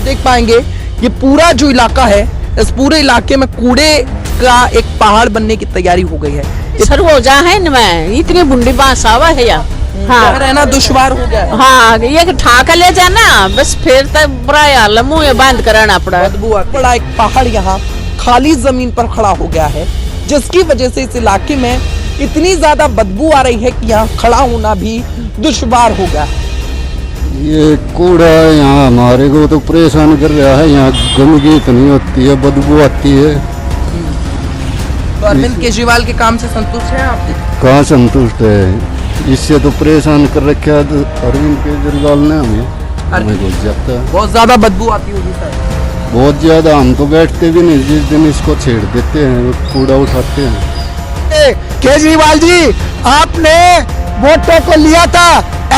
देख पाएंगे ये पूरा जो इलाका है, इस पूरे इलाके में कूड़े का एक पहाड़ बनने की तैयारी हो गई है। सर हो जा है न मैं इतनी बुंडी बांस आवा है या हाँ, रहना दुश्वार हो गया है। हाँ ये ठाका ले जाना बस फिर तक बुरा यार मुँह बंद कराना पड़ा। बदबू बड़ा एक पहाड़ यहाँ खाली जमीन पर खड़ा हो गया है, जिसकी वजह से इस इलाके में इतनी ज्यादा बदबू आ रही है कि यहाँ खड़ा होना भी दुश्वार हो गया है। ये कूड़ा यहाँ हमारे को तो परेशान कर रहा है। यहाँ गंदगी इतनी होती है, बदबू आती है। तो अरविंद केजरीवाल के काम से संतुष्ट हैं आप? कहाँ संतुष्ट है, इससे तो परेशान कर रखा है। तो अरविंद केजरीवाल ने हमें बहुत ज्यादा बदबू आती होगी सर? बहुत ज्यादा, हम तो बैठते भी नहीं। जिस दिन इसको छेड़ देते हैं कूड़ा उठाते हैं। केजरीवाल जी, आपने वोटों को लिया था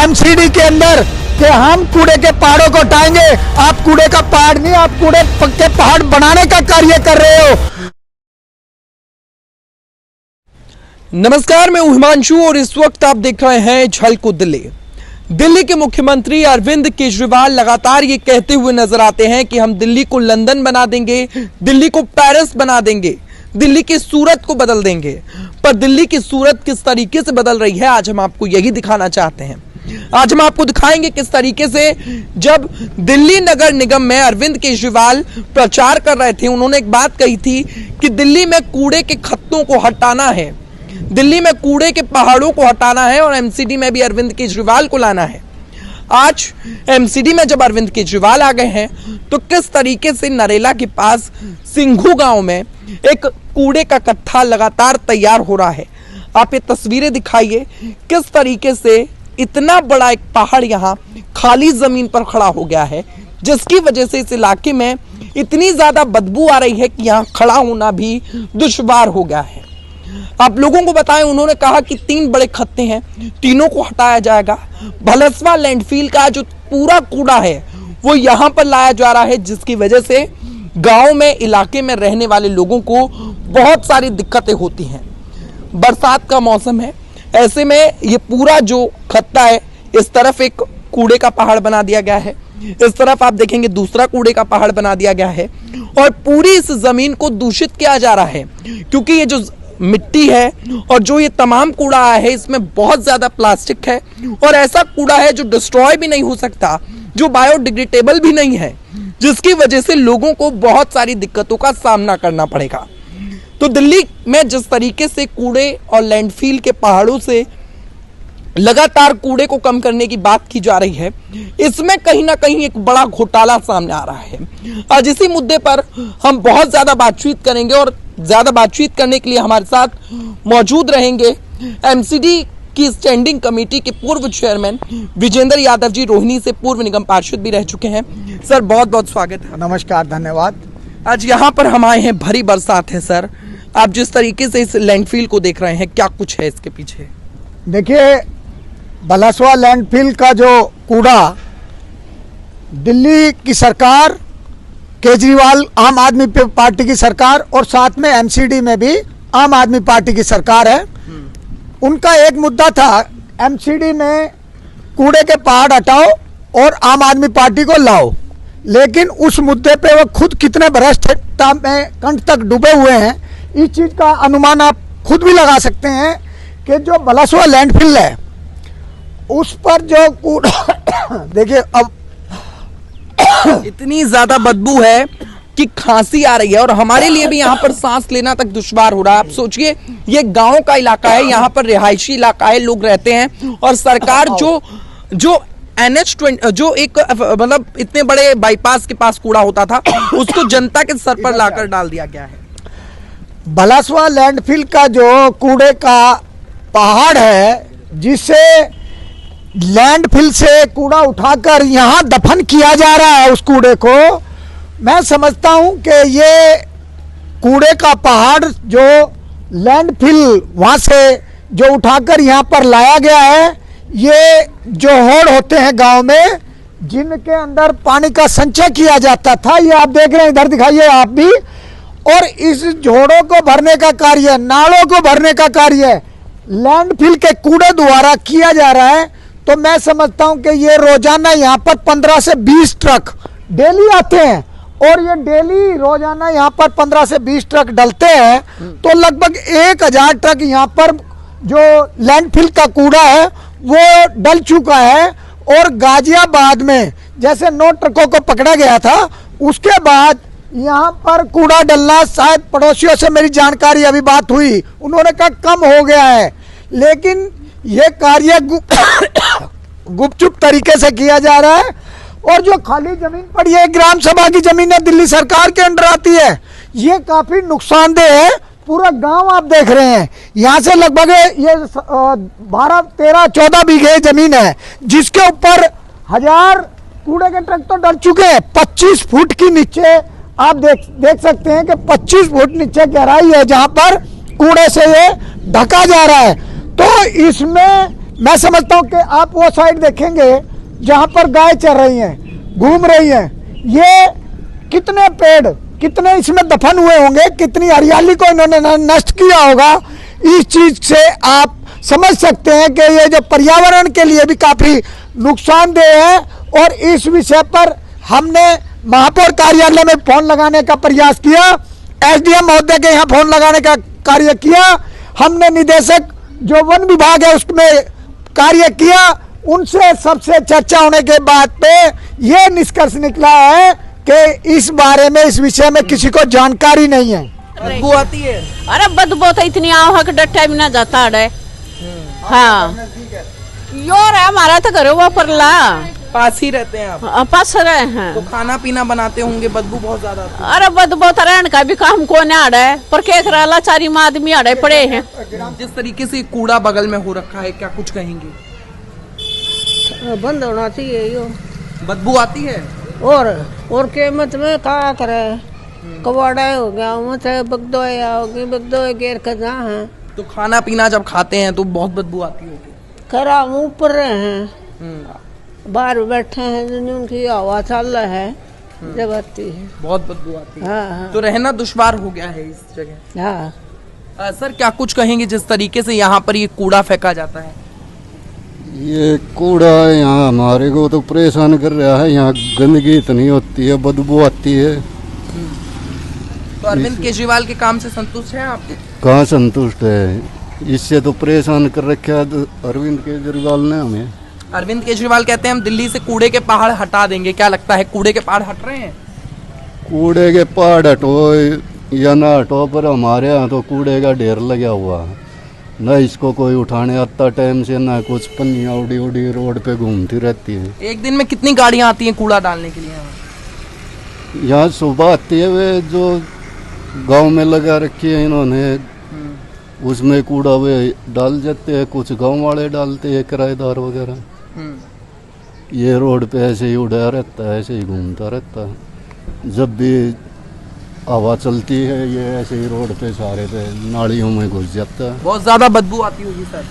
एमसीडी के अंदर कि हम कूड़े के पहाड़ों को हटाएंगे। आप कूड़े का पहाड़ नहीं, आप कूड़े के पहाड़ बनाने का कार्य कर रहे हो। नमस्कार, मैं हिमांशु और इस वक्त आप देख रहे हैं झलको दिल्ली। दिल्ली के मुख्यमंत्री अरविंद केजरीवाल लगातार ये कहते हुए नजर आते हैं कि हम दिल्ली को लंदन बना देंगे, दिल्ली को पेरिस बना देंगे, दिल्ली की सूरत को बदल देंगे। पर दिल्ली की सूरत किस तरीके से बदल रही है, आज हम आपको यही दिखाना चाहते हैं। आज हम आपको दिखाएंगे किस तरीके से जब दिल्ली नगर निगम में अरविंद केजरीवाल प्रचार कर रहे थे, उन्होंने एक बात कही थी कि दिल्ली में कूड़े के खत्तों को हटाना है, दिल्ली में कूड़े के पहाड़ों को हटाना है और एमसीडी में भी अरविंद केजरीवाल को लाना है। आज एमसीडी में जब अरविंद केजरीवाल आ गए हैं तो किस तरीके से नरेला के पास सिंघू गांव में एक कूड़े का कट्टा लगातार तैयार हो रहा है। आप ये तस्वीरें दिखाइए, किस तरीके से इतना बड़ा एक पहाड़ यहाँ खाली जमीन पर खड़ा हो गया है, जिसकी वजह से इस इलाके में इतनी ज्यादा बदबू आ रही है कि यहाँ खड़ा होना भी दुश्वार हो गया है। आप लोगों को बताएं, उन्होंने कहा कि 3 बड़े खत्ते हैं, तीनों को हटाया जाएगा। भलसवा लैंडफिल का जो पूरा कूड़ा है वो यहाँ पर लाया जा रहा है, जिसकी वजह से गांव में, इलाके में रहने वाले लोगों को बहुत सारी दिक्कतें होती हैं। बरसात का मौसम है, ऐसे में ये पूरा जो खत्ता है, इस तरफ एक कूड़े का पहाड़ बना दिया गया है, इस तरफ आप देखेंगे दूसरा कूड़े का पहाड़ बना दिया गया है और पूरी इस जमीन को दूषित किया जा रहा है, क्योंकि ये जो मिट्टी है और जो ये तमाम कूड़ा है इसमें बहुत ज्यादा प्लास्टिक है और ऐसा कूड़ा है जो डिस्ट्रॉय भी नहीं हो सकता, जो बायोडिग्रेडेबल भी नहीं है, जिसकी वजह से लोगों को बहुत सारी दिक्कतों का सामना करना पड़ेगा। तो दिल्ली में जिस तरीके से कूड़े और लैंडफिल के पहाड़ों से लगातार कूड़े को कम करने की बात की जा रही है, इसमें कहीं ना कहीं एक बड़ा घोटाला सामने आ रहा है। आज इसी मुद्दे पर हम बहुत ज्यादा बातचीत करेंगे और ज्यादा बातचीत करने के लिए हमारे साथ मौजूद रहेंगे एमसीडी की स्टैंडिंग कमेटी के पूर्व चेयरमैन विजेंद्र यादव जी, रोहिणी से पूर्व निगम पार्षद भी रह चुके हैं। सर बहुत बहुत स्वागत है। नमस्कार, धन्यवाद। आज यहाँ पर हम आए हैं, भरी बरसात है सर, आप जिस तरीके से इस लैंडफिल को देख रहे हैं, क्या कुछ है इसके पीछे? देखिए, भलसवा लैंडफिल का जो कूड़ा, दिल्ली की सरकार, केजरीवाल आम आदमी पार्टी की सरकार और साथ में एमसीडी में भी आम आदमी पार्टी की सरकार है, उनका एक मुद्दा था एमसीडी में कूड़े के पहाड़ हटाओ और आम आदमी पार्टी को लाओ। लेकिन उस मुद्दे पे वो खुद कितने भ्रष्टता में कंठ तक डूबे हुए हैं, इस चीज़ का अनुमान आप खुद भी लगा सकते हैं कि जो भलसवा लैंडफिल है उस पर जो कूड़ा देखिए, अब इतनी ज्यादा बदबू है कि खांसी आ रही है और हमारे लिए भी यहाँ पर सांस लेना तक दुश्वार हो रहा है। आप सोचिए, ये गांव का इलाका है, यहाँ पर रिहायशी इलाका है, लोग रहते हैं और सरकार जो NH20 जो एक मतलब इतने बड़े बाईपास के पास कूड़ा होता था, उसको जनता के सर पर लाकर डाल दिया गया है। भलसवा लैंडफिल का जो कूड़े का पहाड़ है, जिसे लैंडफिल से कूड़ा उठाकर यहाँ दफन किया जा रहा है, उस कूड़े को मैं समझता हूँ कि ये कूड़े का पहाड़ जो लैंडफिल वहाँ से जो उठाकर यहाँ पर लाया गया है, ये जो होड़ होते हैं गांव में, जिनके अंदर पानी का संचय किया जाता था, ये आप देख रहे हैं, इधर दिखाइए आप भी, और इस झोड़ों को भरने का कार्य, नालों को भरने का कार्य लैंडफिल के कूड़े द्वारा किया जा रहा है। तो मैं समझता हूं कि ये रोजाना यहाँ पर 15 से 20 ट्रक डेली आते हैं और ये डेली रोजाना यहाँ पर 15 से 20 ट्रक डलते हैं, तो लगभग 1000 ट्रक यहाँ पर जो लैंडफिल का कूड़ा है वो डल चुका है। और गाजियाबाद में जैसे 9 ट्रकों को पकड़ा गया था, उसके बाद यहाँ पर कूड़ा डलना, शायद पड़ोसियों से मेरी जानकारी अभी बात हुई, उन्होंने कहा कम हो गया है, लेकिन ये कार्य गुपचुप तरीके से किया जा रहा है। और जो खाली जमीन पड़ी है, ग्राम सभा की जमीन है, दिल्ली सरकार के अंडर आती है, ये काफी नुकसानदेह है। पूरा गांव आप देख रहे हैं, यहाँ से लगभग ये 12, 13, 14 बीघे जमीन है, जिसके ऊपर 1000 कूड़े के ट्रक तो डल चुके हैं। 25 फुट की नीचे आप देख सकते हैं कि 25 फुट नीचे गहराई है जहां पर कूड़े से ये ढका जा रहा है। तो इसमें मैं समझता हूं कि आप वो साइड देखेंगे जहां पर गाय चर रही हैं, घूम रही हैं, ये कितने पेड़, कितने इसमें दफन हुए होंगे, कितनी हरियाली को इन्होंने नष्ट किया होगा। इस चीज से आप समझ सकते हैं कि ये जो पर्यावरण के लिए भी काफी नुकसानदेह है। और इस विषय पर हमने महापौर कार्यालय में फोन लगाने का प्रयास किया, एसडीएम महोदय के यहाँ फोन लगाने का कार्य किया, हमने निदेशक जो वन विभाग है उसमें कार्य किया, उनसे सबसे चर्चा होने के बाद पे ये निष्कर्ष निकला है कि इस बारे में, इस विषय में किसी को जानकारी नहीं है। बदबू आती है? अरे बदबू तो इतनी आओ कि टाइम ना जाता है। हाँ योर है हमारा तो घर वो परला पास ही रहते हैं आप? पास रहे हैं तो खाना पीना बनाते होंगे, बदबू बहुत ज्यादा आती है। अरे बदबू तो रहने का भी काम को नहीं आड़ा है, पर केकरा चारी में आदमी आड़े पड़े हैं। जिस तरीके से कूड़ा बगल में हो रखा है, क्या कुछ कहेंगे? बंद होना चाहिए यो। बदबू आती है और कीमत में क्या करे, कबाड़ा हो गया, मतलब बगदोए आओगी, बगदोए गेर का जहाँ है। तो खाना पीना जब खाते हैं तो बहुत बदबू आती होगी। खरा मुँह पर रहे हैं, बाहर बैठे हैं, उनकी हवा चल रहा है, जब आती है बहुत बदबू आती है। हाँ तो रहना दुश्वार हो गया है इस जगह। हाँ। सर क्या कुछ कहेंगे जिस तरीके से यहाँ पर ये कूड़ा फेंका जाता है? ये कूड़ा यहाँ हमारे को तो परेशान कर रहा है। यहाँ गंदगी इतनी होती है, बदबू आती है। तो अरविंद केजरीवाल के काम से संतुष्ट हैं आप? कहाँ संतुष्ट है, इससे तो परेशान कर रखा है अरविंद केजरीवाल ने हमें। अरविंद केजरीवाल कहते हैं हम दिल्ली से कूड़े के पहाड़ हटा देंगे, क्या लगता है कूड़े के पहाड़ हट रहे हैं? कूड़े के पहाड़ हटो या ना हटो, पर हमारे यहाँ तो कूड़े का ढेर लगा हुआ है, न इसको कोई उठाने आता टाइम से, ना कुछ पन्नियाँ उड़ी उड़ी रोड पे घूमती रहती है। एक दिन में कितनी गाड़ियाँ आती हैं कूड़ा डालने के लिए यहाँ सुबह आती है, वे जो गांव में लगा रखी है इन्होंने, उसमें कूड़ा वे डाल जाते हैं, कुछ गांव वाले डालते हैं, किराएदार वगैरह। ये रोड पे ऐसे ही उड़ा रहता है, ऐसे ही घूमता रहता है। जब भी हवा चलती है ये ऐसे ही रोड पे सारे पे नालियों में घुस जाता है। बहुत ज्यादा बदबू आती होगी सर?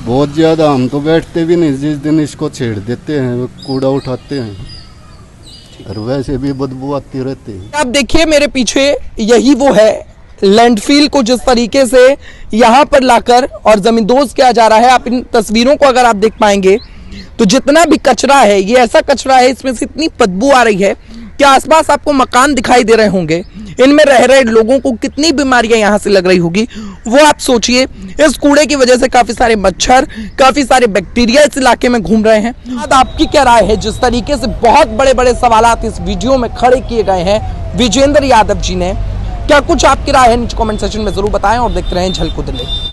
बहुत ज्यादा, हम तो बैठते भी नहीं, जिस दिन इसको छेड़ देते हैं कूड़ा उठाते हैं, और वैसे भी बदबू आती रहती है। आप देखिए मेरे पीछे, यही वो है लैंडफिल को जिस तरीके से यहाँ पर लाकर और जमींदोज किया जा रहा है। आप इन तस्वीरों को अगर आप देख पाएंगे तो जितना भी कचरा है, ये ऐसा कचरा है, इसमें से इतनी बदबू आ रही है कि आसपास आपको मकान दिखाई दे रहे होंगे, इनमें रह रहे लोगों को कितनी बीमारियां यहाँ से लग रही होगी वो आप सोचिए। इस कूड़े की वजह से काफी सारे मच्छर, काफी सारे बैक्टीरिया इस इलाके में घूम रहे हैं। अब आपकी क्या राय है? जिस तरीके से बहुत बड़े बड़े सवालात इस वीडियो में खड़े किए गए हैं विजेंद्र यादव जी ने, क्या कुछ आपकी राय है? नीचे कमेंट सेक्शन में जरूर बताएं और देखते रहें झलको दिल्ली।